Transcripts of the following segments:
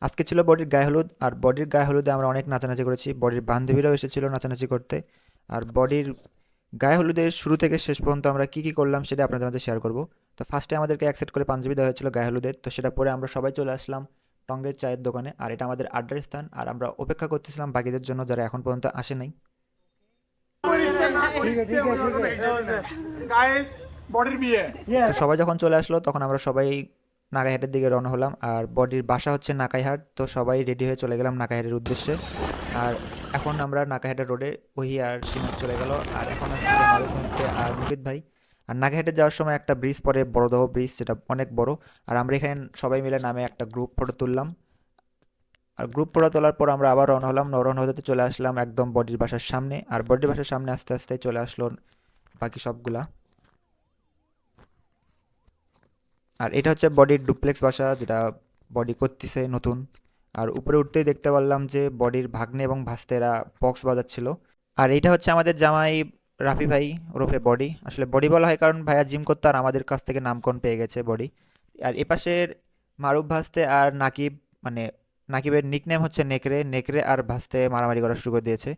আজকে ছিল বডির গায়ে হলুদ, আর বডির গায়ে হলুদে আমরা অনেক নাচানাচি করেছি। বডির বান্ধবীরাও এসেছিল নাচানাচি করতে। আর বডির গায়ে হলুদের শুরু থেকে শেষ পর্যন্ত আমরা কী কী করলাম সেটা আপনাদের মাঝে শেয়ার করব। তো ফার্স্টে আমাদেরকে এক সেট করে পাঞ্জাবি দেওয়া হয়েছিল গায়ে হলুদের, তো সেটা পরে আমরা সবাই চলে আসলাম টঙ্গের চায়ের দোকানে। আর এটা আমাদের আড্ডার স্থান, আর আমরা অপেক্ষা করতেছিলাম বাকিদের জন্য যারা এখন পর্যন্ত আসে নাই। তো সবাই যখন চলে আসলো তখন আমরা সবাই নাকাইহাটের দিকে রওনা হলাম। আর বডির বাসা হচ্ছে নাকাইহাট, তো সবাই রেডি হয়ে চলে গেলাম নাকাইহাটের উদ্দেশ্যে। আর এখন আমরা নাকাইহাটের রোডে, ওহি আর সীমান্ত চলে গেল। আর এখন আসতেছে মারুফ আসতে আর মুকিত ভাই। আর নাকাইহাটে যাওয়ার সময় একটা ব্রিজ পরে, বড়দহ ব্রিজ, যেটা অনেক বড়। আর আমরা এখানে সবাই মিলে নামে একটা গ্রুপ ফটো তুললাম। আর গ্রুপ ফটো তোলার পর আমরা আবার রওনা হলাম। রওনা হতে চলে আসলাম একদম বডির বাসার সামনে। আর বডির বাসার সামনে আস্তে আস্তে চলে আসলো বাকি সবগুলা। আর এটা হচ্ছে বডির ডুপ্লেক্স বাসা, যেটা বডি করতেছে নতুন। আর উপরে উঠতেই দেখতে পারলাম যে বডির ভাগ্নে এবং ভাস্তেরা বক্স বাজাচ্ছিল। আর এইটা হচ্ছে আমাদের জামাই রাফি ভাই ওরফে বডি। আসলে বডি বলা হয় কারণ ভাইয়া জিম করতে, আর আমাদের কাছ থেকে নামকরণ পেয়ে গেছে বডি। আর এপাশের মারুফ ভাস্তে আর নাকিব, মানে নাকিবের নিকনেম হচ্ছে নেকড়ে। নেকড়ে আর ভাস্তে মারামারি করা শুরু করে দিয়েছে।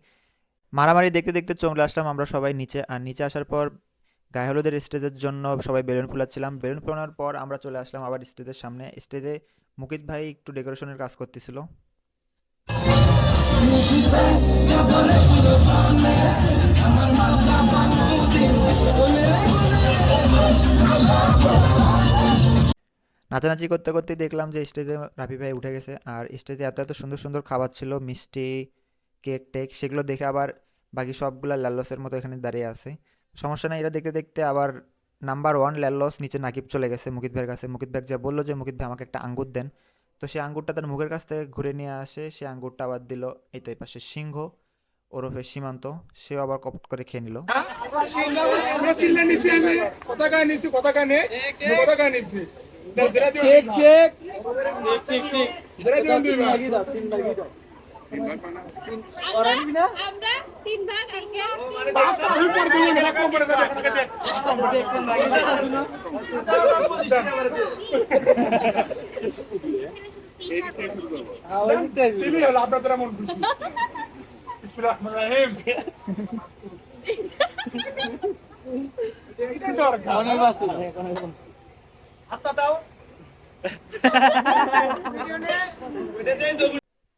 মারামারি দেখতে দেখতে চলে আসলাম আমরা সবাই নিচে। আর নিচে আসার পর গায়ে হলুদের স্টেজের জন্য সবাই বেলুন ফুলাচ্ছিলাম। বেলুন ফোলানোর পর আমরা চলে আসলাম আবার স্টেজের সামনে। স্টেজে মুকিত ভাই একটু ডেকোরেশনের কাজ করতেছিল। নাচানাচি করতে করতে দেখলাম যে স্টেজে রাফি ভাই উঠে গেছে। আর স্টেজে এত এত সুন্দর সুন্দর খাবার ছিল, মিষ্টি, কেক টেক, সেগুলো দেখে আবার বাকি সবগুলা ল্যাল্লসের মতো এখানে দাঁড়িয়ে আছে। সমস্যা নাই, এটা দেখতে দেখতে আবার নাম্বার ওয়ান ল্যাল্লস নিচে নাকিব চলে গেছে মুকিত ভাইয়ের কাছে। মুকিত ভাই যা বললো যে মুকিত ভাই আমাকে একটা আঙ্গুর দেন। তো সেই আঙ্গুরটা তার মুখের কাছ থেকে ঘুরে নিয়ে আসে, সে আঙ্গুরটা আবার দিল এই তো এই পাশে সিংহ ওরফে সীমান্ত। সেও আবার কপট করে খেয়ে নিল। আমরা তিন ভাগ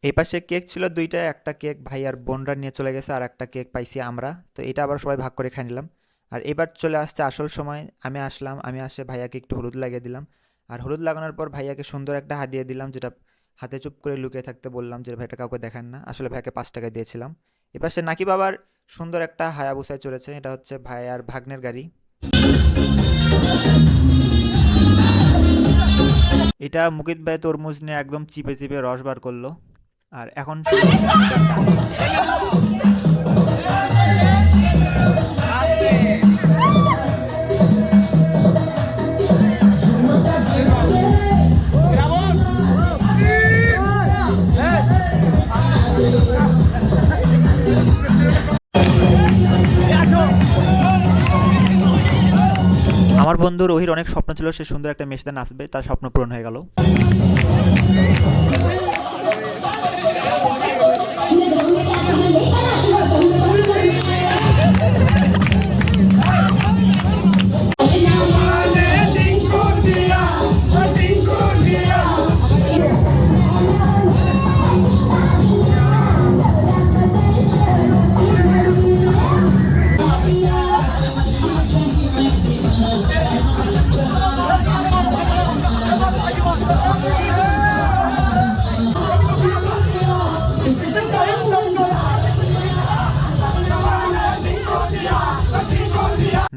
এই পাশে কেক ছিল দুইটা, একটা কেক ভাই আর বোনরা নিয়ে চলে গেছে, আর একটা কেক পাইছি আমরা। তো এটা আবার সবাই ভাগ করে খাই নিলাম। আর এবার চলে আসছে আসল সময়। আমি আসলাম, আমি আসে ভাইয়াকে একটু হলুদ লাগিয়ে দিলাম। আর হলুদ লাগানোর পর ভাইয়াকে সুন্দর একটা হাত দিয়ে দিলাম, যেটা হাতে চুপ করে লুকিয়ে থাকতে বললাম যে ভাইটা কাউকে দেখান না। আসলে ভাইয়াকে 5 টাকা দিয়েছিলাম। এপাশে নাকি বাবার সুন্দর একটা হায়াবুসায় চড়েছে, এটা হচ্ছে ভাই আর ভাগ্নের গাড়ি। এটা মুকিত ভাই তরমুজ নিয়ে একদম চিপে চিপে রস বার করলো। আর এখন শুরু হচ্ছে আমাদের গান। আমার বন্ধু রোহির অনেক স্বপ্ন ছিল সে সুন্দর একটা মেশিতে নাচবে, তার স্বপ্ন পূরণ হয়ে গেল।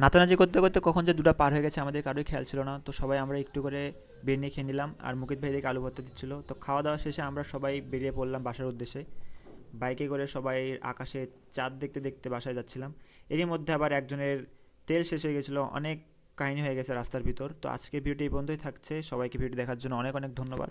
নাচানাচি করতে করতে কখন যে দুটা পার হয়ে গেছে আমাদের কারোই খেয়াল ছিল না। তো সবাই আমরা একটু করে বিরিয়ানি খেয়ে নিলাম। আর মুকিত ভাই দিকে আলু ভর্তা দিচ্ছিল। তো খাওয়া দাওয়া শেষে আমরা সবাই বেরিয়ে পড়লাম বাসার উদ্দেশ্যে। বাইকে করে সবাই আকাশে চাঁদ দেখতে দেখতে বাসায় যাচ্ছিলাম। এরই মধ্যে আবার একজনের তেল শেষ হয়ে গেছিলো, অনেক কাহিনী হয়ে গেছে রাস্তার ভিতর। তো আজকের ভিডিওটি এই পর্যন্তই থাকছে। সবাইকে ভিডিও দেখার জন্য অনেক অনেক ধন্যবাদ।